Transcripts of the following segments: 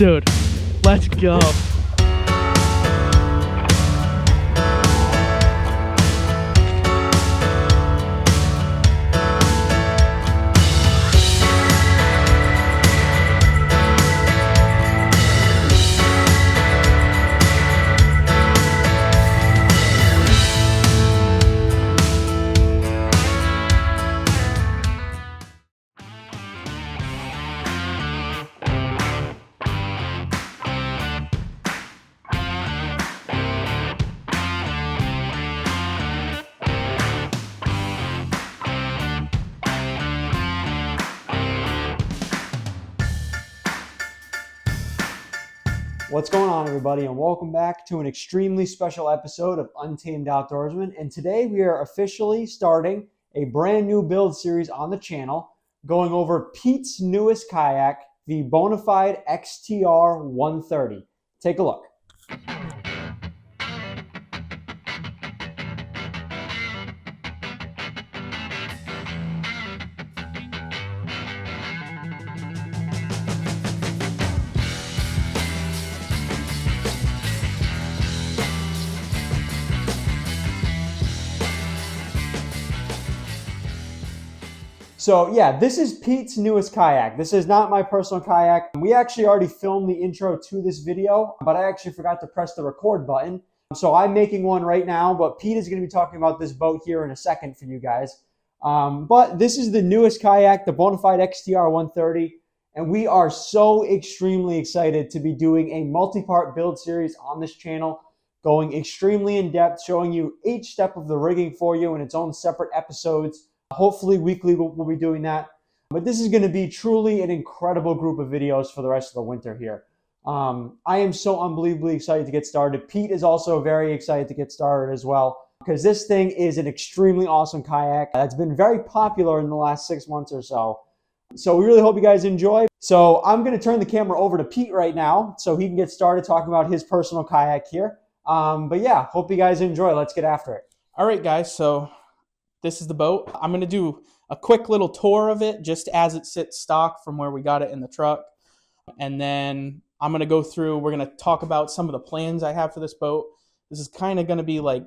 Dude, let's go. What's going on, everybody, and welcome back to an extremely special episode of Untamed Outdoorsmen. And today we are officially starting a brand new build series on the channel, going over Pete's newest kayak, the Bonafide XTR130. Take a look. So yeah, this is Pete's newest kayak. This is not my personal kayak. We actually already filmed the intro to this video, but I actually forgot to press the record button. So I'm making one right now, but Pete is going to be talking about this boat here in a second for you guys. But this is the newest kayak, the Bonafide XTR130, and we are so extremely excited to be doing a multi-part build series on this channel, going extremely in depth, showing you each step of the rigging for you in its own separate episodes. Hopefully weekly we'll be doing that. But this is going to be truly an incredible group of videos for the rest of the winter here. I am so unbelievably excited to get started. Pete is also very excited to get started as well, because this thing is an extremely awesome kayak that's been very popular in the last 6 months or so. So we really hope you guys enjoy. So I'm going to turn the camera over to Pete right now so he can get started talking about his personal kayak here. But yeah, hope you guys enjoy. Let's get after it. All right, guys, so this is the boat. I'm going to do a quick little tour of it just as it sits stock from where we got it in the truck. And then I'm going to go through, we're going to talk about some of the plans I have for this boat. This is kind of going to be like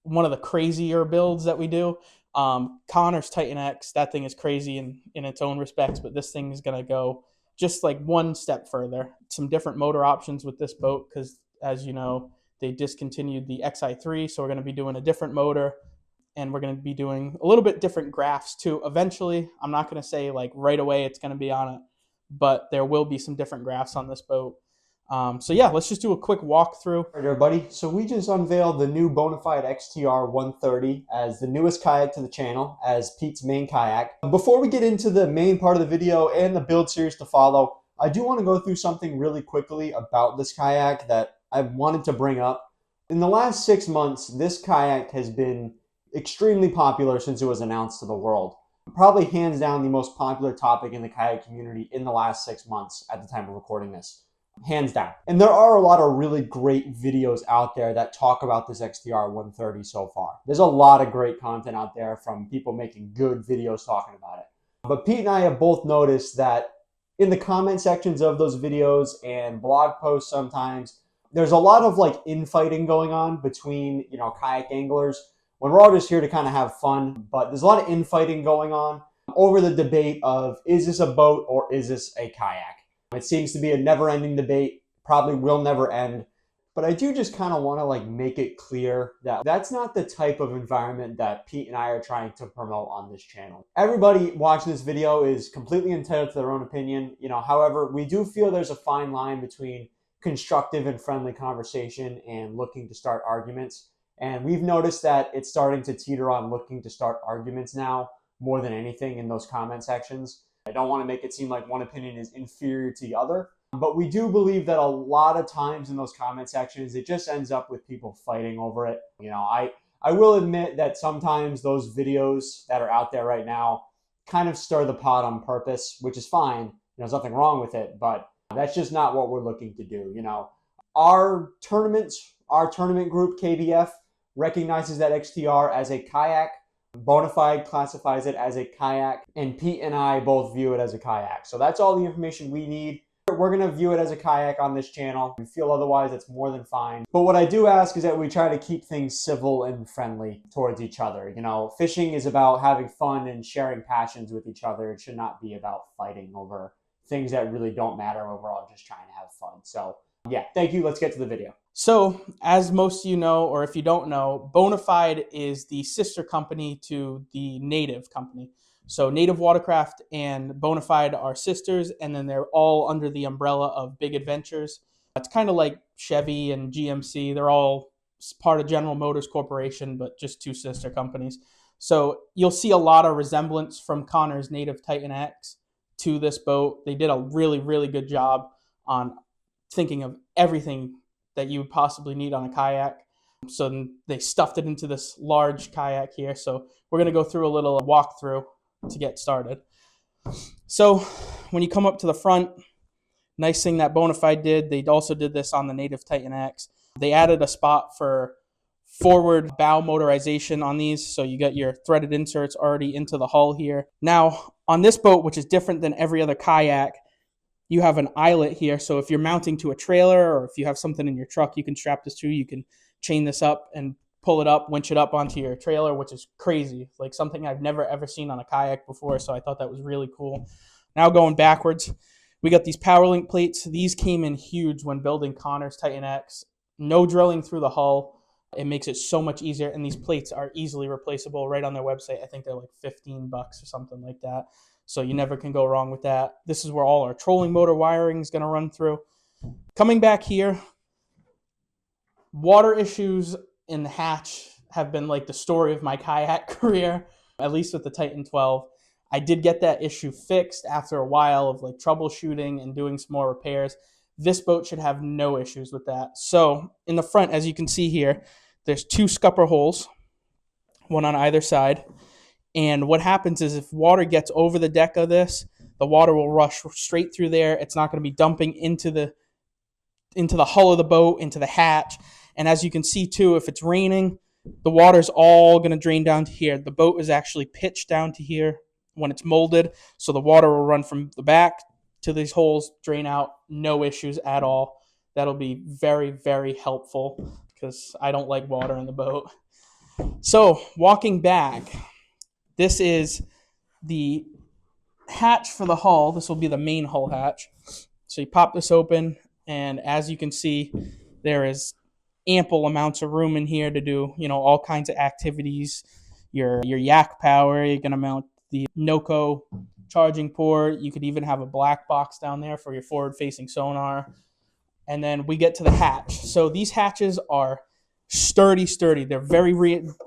one of the crazier builds that we do. Connor's Titan X, that thing is crazy in its own respects, but this thing is going to go just like one step further. Some different motor options with this boat because, as you know, they discontinued the XI3, so we're going to be doing a different motor. And we're going to be doing a little bit different graphs too. Eventually, I'm not going to say like right away it's going to be on it, but there will be some different graphs on this boat. So yeah, let's just do a quick walkthrough. All right, everybody. So we just unveiled the new Bonafide XTR130 as the newest kayak to the channel, as Pete's main kayak. Before we get into the main part of the video and the build series to follow, I do want to go through something really quickly about this kayak that I wanted to bring up. In the last 6 months, this kayak has been extremely popular since it was announced to the world. Probably hands down the most popular topic in the kayak community in the last 6 months at the time of recording this. Hands down. And there are a lot of really great videos out there that talk about this XTR130 so far. There's a lot of great content out there from people making good videos talking about it. But Pete and I have both noticed that in the comment sections of those videos and blog posts sometimes, there's a lot of like infighting going on between, kayak anglers, when we're all just here to kind of have fun. But there's a lot of infighting going on over the debate of, is this a boat or is this a kayak? It seems to be a never-ending debate, probably will never end. But I do just kind of want to make it clear that that's not the type of environment that Pete and I are trying to promote on this channel. Everybody watching this video is completely entitled to their own opinion. However, we do feel there's a fine line between constructive and friendly conversation and looking to start arguments. And we've noticed that it's starting to teeter on looking to start arguments now more than anything in those comment sections. I don't want to make it seem like one opinion is inferior to the other, but we do believe that a lot of times in those comment sections, it just ends up with people fighting over it. I will admit that sometimes those videos that are out there right now kind of stir the pot on purpose, which is fine. There's nothing wrong with it, but that's just not what we're looking to do. Our tournament group, KBF, recognizes that XTR as a kayak. Bonafide classifies it as a kayak, and Pete and I both view it as a kayak. So that's all the information we need. we're gonna view it as a kayak on this channel. If you feel otherwise, it's more than fine. But what I do ask is that we try to keep things civil and friendly towards each other. You know, fishing is about having fun and sharing passions with each other. It should not be about fighting over things that really don't matter. We're all just trying to have fun. So yeah, thank you. Let's get to the video. So, as most of you know, or if you don't know, Bonafide is the sister company to the Native company. So, Native Watercraft and Bonafide are sisters, and then they're all under the umbrella of Big Adventures. It's kind of like Chevy and GMC. They're all part of General Motors Corporation, but just two sister companies. So, you'll see a lot of resemblance from Connor's Native Titan X to this boat. They did a really, really good job on thinking of everything that you would possibly need on a kayak. So they stuffed it into this large kayak here. So we're going to go through a little walkthrough to get started. So when you come up to the front, nice thing that Bonafide did, they also did this on the Native Titan X. They added a spot for forward bow motorization on these. So you got your threaded inserts already into the hull here. Now on this boat, which is different than every other kayak, you have an eyelet here. So if you're mounting to a trailer or if you have something in your truck, you can strap this to. You can chain this up and pull it up, winch it up onto your trailer, which is crazy. Like something I've never ever seen on a kayak before. So I thought that was really cool. Now going backwards, we got these PowerLink plates. These came in huge when building Connor's Titan X. No drilling through the hull. It makes it so much easier. And these plates are easily replaceable right on their website. I think they're like $15 or something like that. So you never can go wrong with that. This is where all our trolling motor wiring is going to run through. Coming back here, water issues in the hatch have been like the story of my kayak career, at least with the Titan 12. I did get that issue fixed after a while of like troubleshooting and doing some more repairs. This boat should have no issues with that. So in the front, as you can see here, there's two scupper holes, one on either side. And what happens is if water gets over the deck of this, the water will rush straight through there. It's not going to be dumping into the hull of the boat, into the hatch. And as you can see too, if it's raining, the water's all going to drain down to here. The boat is actually pitched down to here when it's molded. So the water will run from the back to these holes, drain out, no issues at all. That'll be very, very helpful because I don't like water in the boat. So walking back, this is the hatch for the hull. This will be the main hull hatch. So you pop this open, and as you can see, there is ample amounts of room in here to do, all kinds of activities. Your yak power, you're going to mount the NOCO charging port. You could even have a black box down there for your forward-facing sonar. And then we get to the hatch. So these hatches are sturdy. They're very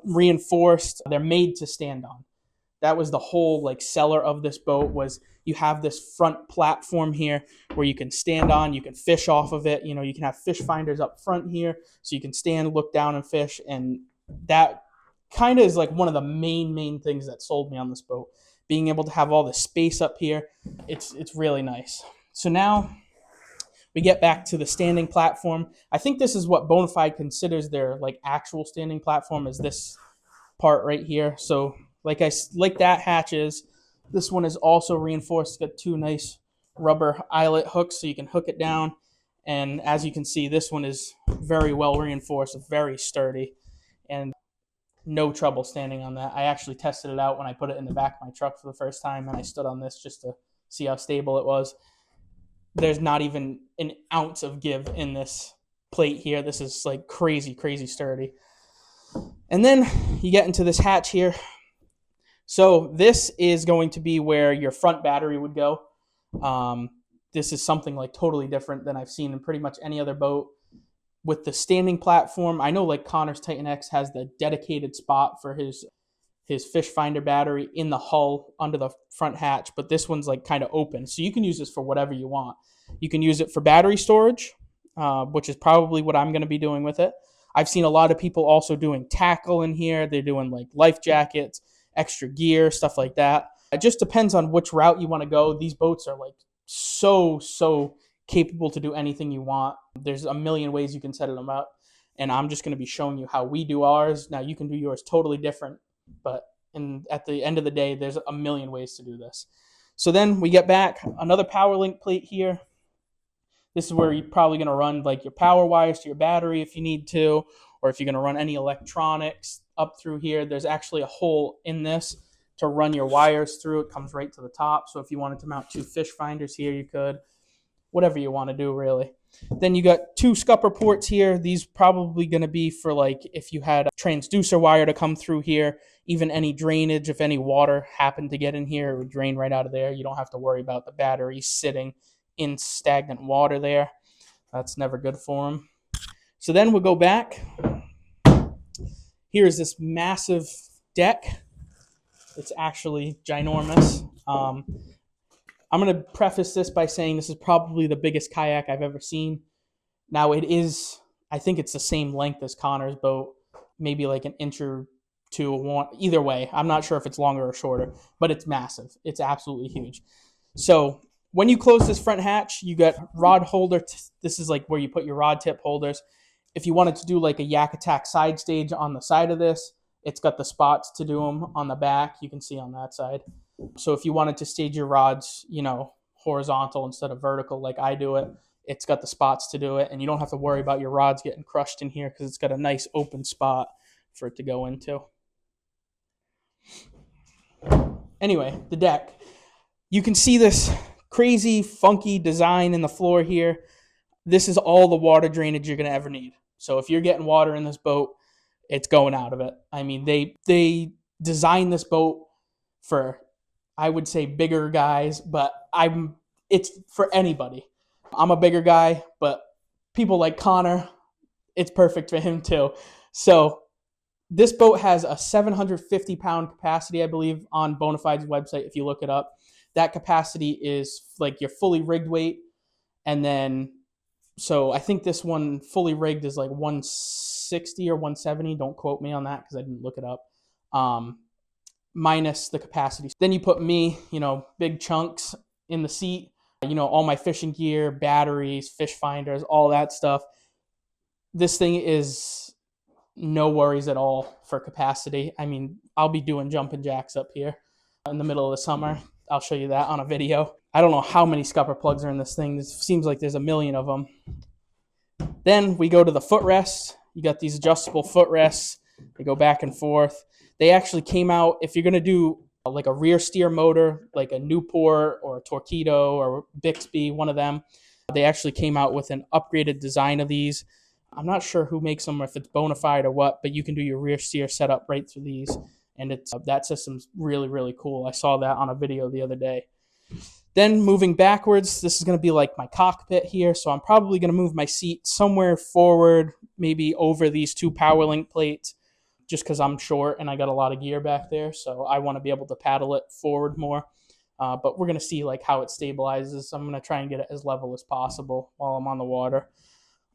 reinforced. They're made to stand on. That was the whole seller of this boat, was you have this front platform here where you can stand on, you can fish off of it. You can have fish finders up front here so you can stand, look down and fish. And that kind of is one of the main things that sold me on this boat, being able to have all the space up here. It's really nice. So now we get back to the standing platform. I think this is what Bonafide considers their actual standing platform, is this part right here. So like that hatch is, this one is also reinforced. It's got two nice rubber eyelet hooks so you can hook it down. And as you can see, this one is very well reinforced, very sturdy, and no trouble standing on that. I actually tested it out when I put it in the back of my truck for the first time, and I stood on this just to see how stable it was. There's not even an ounce of give in this plate here. This is crazy sturdy. And then you get into this hatch here. So this is going to be where your front battery would go. This is something totally different than I've seen in pretty much any other boat. With the standing platform, I know Connor's Titan X has the dedicated spot for his fish finder battery in the hull under the front hatch, but this one's kind of open. So you can use this for whatever you want. You can use it for battery storage, which is probably what I'm going to be doing with it. I've seen a lot of people also doing tackle in here. They're doing life jackets, extra gear, stuff like that. It just depends on which route you want to go. These boats are so capable to do anything you want. There's a million ways you can set them up, and I'm just going to be showing you how we do ours. Now you can do yours totally different, but at the end of the day, there's a million ways to do this. So then we get back, another PowerLink plate here. This is where you're probably going to run like your power wires to your battery if you need to, or if you're going to run any electronics up through here. There's actually a hole in this to run your wires through. It comes right to the top. So if you wanted to mount 2 fish finders here, you could. Whatever you want to do, really. Then you got 2 scupper ports here. These probably going to be for like if you had a transducer wire to come through here, even any drainage, if any water happened to get in here, it would drain right out of there. You don't have to worry about the battery sitting in stagnant water there. That's never good for them. So then we'll go back. Here's this massive deck. It's actually ginormous. I'm going to preface this by saying this is probably the biggest kayak I've ever seen. Now it is, I think it's the same length as Connor's boat, maybe like an inch or two. Either way, I'm not sure if it's longer or shorter, but it's massive. It's absolutely huge. So when you close this front hatch, you got rod holder. This is like where you put your rod tip holders. If you wanted to do like a Yak Attack side stage on the side of this, it's got the spots to do them on the back. You can see on that side. So if you wanted to stage your rods, horizontal instead of vertical like I do it, it's got the spots to do it. And you don't have to worry about your rods getting crushed in here because it's got a nice open spot for it to go into. Anyway, the deck. You can see this crazy, funky design in the floor here. This is all the water drainage you're going to ever need. So if you're getting water in this boat, it's going out of it. I mean, they designed this boat for, I would say, bigger guys, but it's for anybody. I'm a bigger guy, but people like Connor, it's perfect for him too. So this boat has a 750-pound capacity, I believe, on Bonafide's website if you look it up. That capacity is like your fully rigged weight. And then, so I think this one fully rigged is like 160 or 170. Don't quote me on that because I didn't look it up. Minus the capacity. Then you put me, big chunks in the seat, all my fishing gear, batteries, fish finders, all that stuff. This thing is no worries at all for capacity. I mean, I'll be doing jumping jacks up here in the middle of the summer. I'll show you that on a video. I don't know how many scupper plugs are in this thing. It seems like there's a million of them. Then we go to the footrest. You got these adjustable footrests. They go back and forth. They actually came out, if you're going to do like a rear steer motor, like a Newport or a Torpedo or Bixby, one of them, they actually came out with an upgraded design of these. I'm not sure who makes them, if it's Bonafide or what, but you can do your rear steer setup right through these. And that system's really, really cool. I saw that on a video the other day. Then moving backwards, this is going to be like my cockpit here. So I'm probably going to move my seat somewhere forward, maybe over these 2 power link plates, just because I'm short and I got a lot of gear back there. So I want to be able to paddle it forward more. But we're going to see like how it stabilizes. I'm going to try and get it as level as possible while I'm on the water.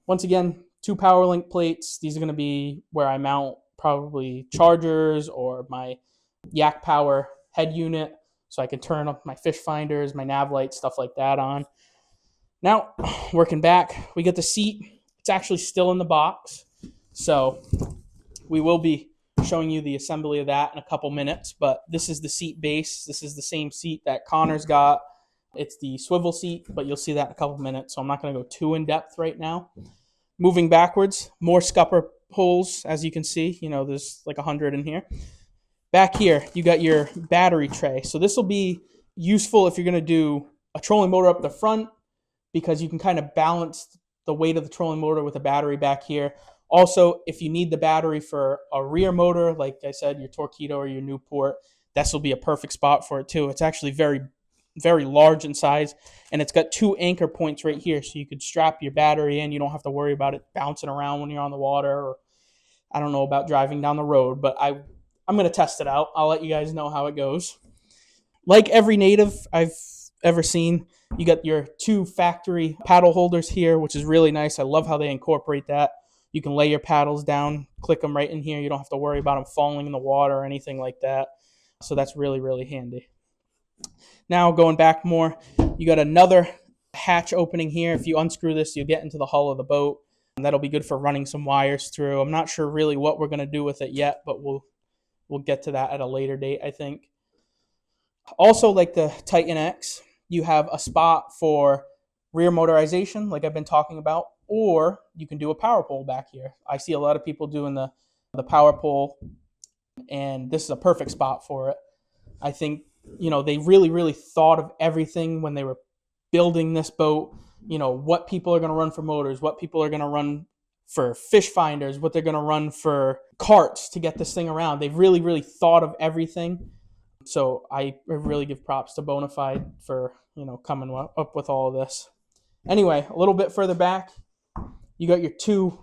Once again, 2 power link plates. These are going to be where I mount probably chargers or my Yak Power head unit, so I can turn up my fish finders, my nav lights, stuff like that on. Now, working back, we get the seat. It's actually still in the box, so we will be showing you the assembly of that in a couple minutes, but this is the seat base. This is the same seat that Connor's got. It's the swivel seat, but you'll see that in a couple minutes, so I'm not going to go too in-depth right now. Moving backwards, more scupper holes, as you can see. There's like 100 in here. Back here, you got your battery tray. So this will be useful if you're going to do a trolling motor up the front, because you can kind of balance the weight of the trolling motor with a battery back here. Also, if you need the battery for a rear motor, like I said, your Torpedo or your Newport, this will be a perfect spot for it too. It's actually very, very large in size, and it's got 2 anchor points right here, so you could strap your battery in. You don't have to worry about it bouncing around when you're on the water, or I don't know about driving down the road, but I'm going to test it out. I'll let you guys know how it goes. Like every native I've ever seen, you got your 2 factory paddle holders here, which is really nice. I love how they incorporate that. You can lay your paddles down, click them right in here. You don't have to worry about them falling in the water or anything like that. So that's really, really handy. Now going back more, you got another hatch opening here. If you unscrew this, you'll get into the hull of the boat. And that'll be good for running some wires through. I'm not sure really what we're going to do with it yet, but we'll get to that at a later date, I think. Also, like the Titan X, you have a spot for rear motorization like I've been talking about, or you can do a power pole back here. I see a lot of people doing the power pole, and this is a perfect spot for it. I think, they really, really thought of everything when they were building this boat. What people are going to run for motors, what people are going to run for fish finders, what they're going to run for carts to get this thing around. They've really, really thought of everything. So I really give props to Bonafide for, coming up with all of this. Anyway, a little bit further back, you got your two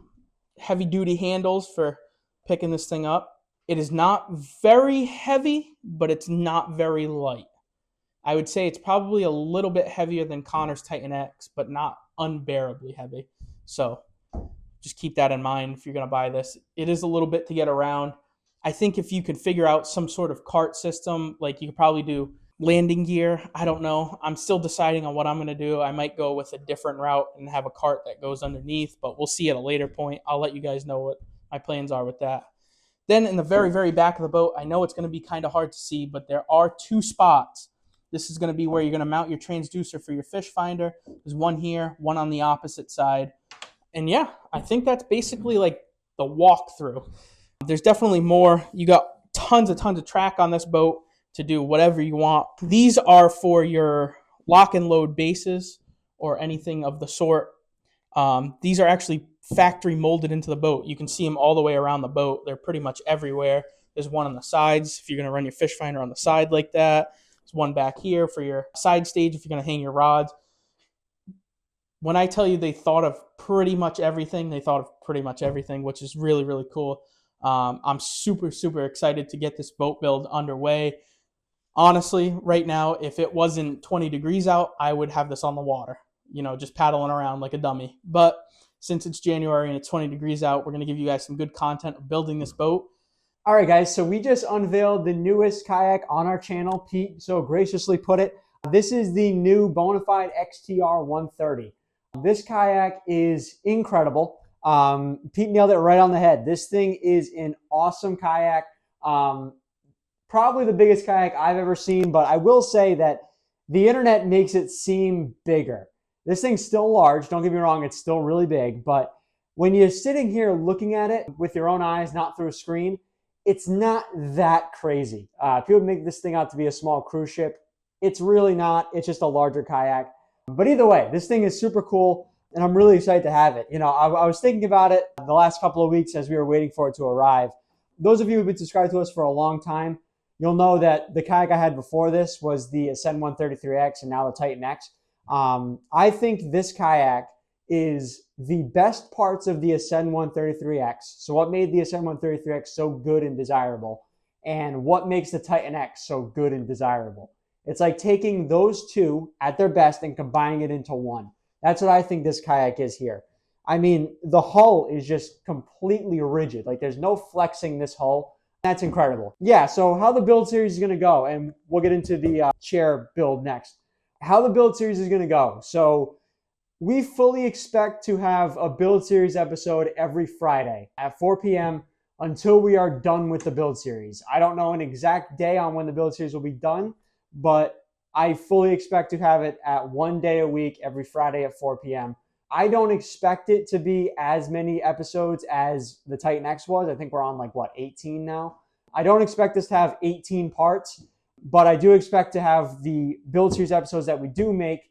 heavy duty handles for picking this thing up. It is not very heavy, but it's not very light. I would say it's probably a little bit heavier than Connor's Titan X, but not unbearably heavy. So just keep that in mind if you're going to buy this. It is a little bit to get around. I think if you could figure out some sort of cart system, like you could probably do landing gear. I don't know. I'm still deciding on what I'm going to do. I might go with a different route and have a cart that goes underneath, but we'll see at a later point. I'll let you guys know what my plans are with that. Then in the very, very back of the boat, I know it's going to be kind of hard to see, but there are two spots. This is going to be where you're going to mount your transducer for your fish finder. There's one here, one on the opposite side. And yeah, I think that's basically like the walkthrough. There's definitely more. You got tons of track on this boat to do whatever you want. These are for your lock and load bases or anything of the sort. These are actually factory molded into the boat. You can see them all the way around the boat. They're pretty much everywhere. There's one on the sides if you're going to run your fish finder on the side like that. There's one back here for your side stage if you're going to hang your rods. When I tell you they thought of pretty much everything, which is really, really cool. I'm super, super excited to get this boat build underway. Honestly, right now, if it wasn't 20 degrees out, I would have this on the water, just paddling around like a dummy. But since it's January and it's 20 degrees out, we're going to give you guys some good content of building this boat. All right, guys, so we just unveiled the newest kayak on our channel. Pete so graciously put it. This is the new Bonafide XTR130. This kayak is incredible. Pete nailed it right on the head. This thing is an awesome kayak. Probably the biggest kayak I've ever seen, but I will say that the internet makes it seem bigger. This thing's still large. Don't get me wrong, it's still really big, but when you're sitting here looking at it with your own eyes, not through a screen, it's not that crazy. People make this thing out to be a small cruise ship. It's really not. It's just a larger kayak. But either way, this thing is super cool, and I'm really excited to have it. I was thinking about it the last couple of weeks as we were waiting for it to arrive. Those of you who've been subscribed to us for a long time, you'll know that the kayak I had before this was the Ascend 133X and now the Titan X. I think this kayak is the best parts of the Ascend 133X. So what made the Ascend 133X so good and desirable, and what makes the Titan X so good and desirable. It's like taking those two at their best and combining it into one. That's what I think this kayak is here. I mean, the hull is just completely rigid. Like there's no flexing this hull. That's incredible. Yeah, so how the build series is going to go, and we'll get into the chair build next. How the build series is going to go. So we fully expect to have a build series episode every Friday at 4 p.m. until we are done with the build series. I don't know an exact day on when the build series will be done, but I fully expect to have it at one day a week every Friday at 4 p.m. I don't expect it to be as many episodes as the Titan X was. I think we're on 18 now. I don't expect us to have 18 parts, but I do expect to have the build series episodes that we do make.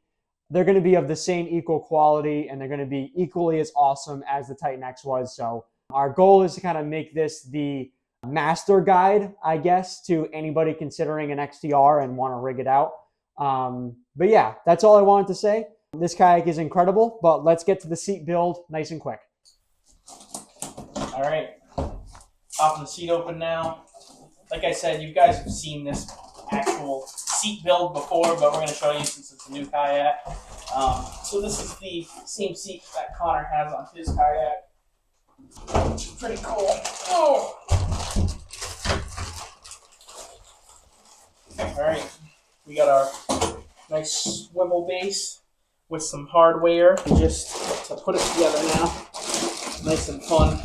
They're going to be of the same equal quality, and they're going to be equally as awesome as the Titan X was. So our goal is to kind of make this the master guide, I guess, to anybody considering an XTR and want to rig it out. But yeah, that's all I wanted to say. This kayak is incredible, but let's get to the seat build nice and quick. All right, popping the seat open now. Like I said, you guys have seen this actual seat build before, but we're going to show you since it's a new kayak. So this is the same seat that Connor has on his kayak, which is pretty cool. Oh! All right, we got our nice swivel base with some hardware just to put it together now. Nice and fun.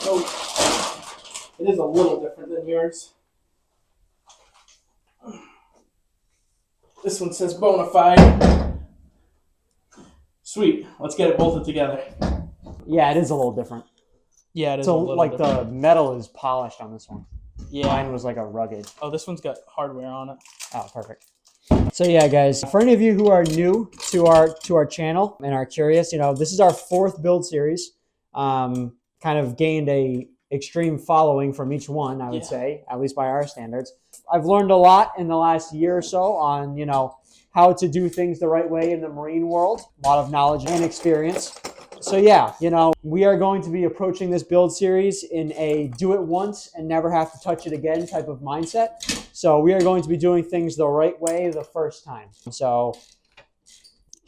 Oh, it is a little different than yours. This one says Bonafide. Sweet. Let's get it bolted together. Yeah, it is a little different. Yeah, it is So a little like different. the metal is polished on this one. Yeah. Mine was like a rugged. Oh, this one's got hardware on it. Oh, perfect. So yeah, guys, for any of you who are new to our channel and are curious, this is our 4th build series. Kind of gained a extreme following from each one, I would say, at least by our standards. I've learned a lot in the last year or so on, how to do things the right way in the marine world. A lot of knowledge and experience. So yeah, we are going to be approaching this build series in a do it once and never have to touch it again type of mindset. So we are going to be doing things the right way the first time. So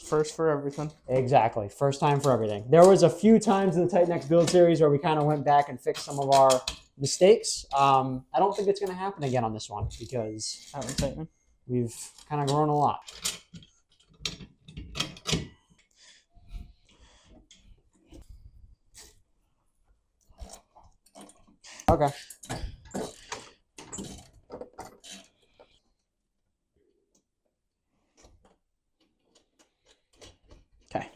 first for everything. Exactly. First time for everything. There was a few times in the Tight Next build series where we kind of went back and fixed some of our mistakes. I don't think it's going to happen again on this one because we've kind of grown a lot. Okay. Okay.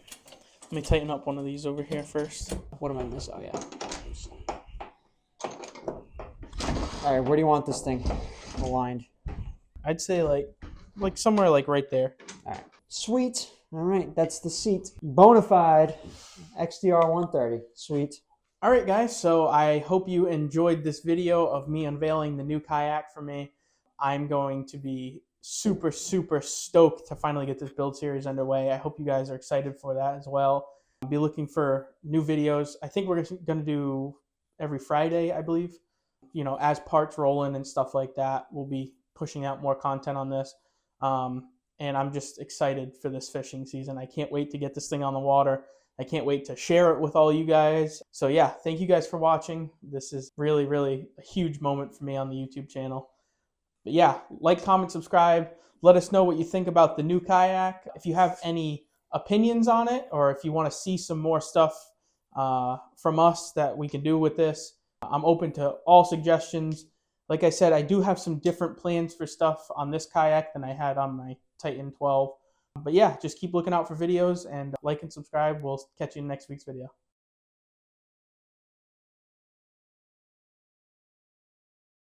Let me tighten up one of these over here first. What am I missing? Oh, yeah. All right, where do you want this thing aligned? I'd say like somewhere like right there. All right. Sweet. All right, that's the seat. Bonafide XTR130. Sweet. All right, guys, so I hope you enjoyed this video of me unveiling the new kayak for me. I'm going to be super, super stoked to finally get this build series underway. I hope you guys are excited for that as well. I'll be looking for new videos. I think we're going to do every Friday, I believe. As parts roll in and stuff like that, we'll be pushing out more content on this. And I'm just excited for this fishing season. I can't wait to get this thing on the water. I can't wait to share it with all you guys. So yeah, thank you guys for watching. This is really, really a huge moment for me on the YouTube channel. But yeah, like, comment, subscribe. Let us know what you think about the new kayak. If you have any opinions on it, or if you want to see some more stuff from us that we can do with this, I'm open to all suggestions. Like I said, I do have some different plans for stuff on this kayak than I had on my Titan 12. But yeah, just keep looking out for videos and like and subscribe. We'll catch you in next week's video.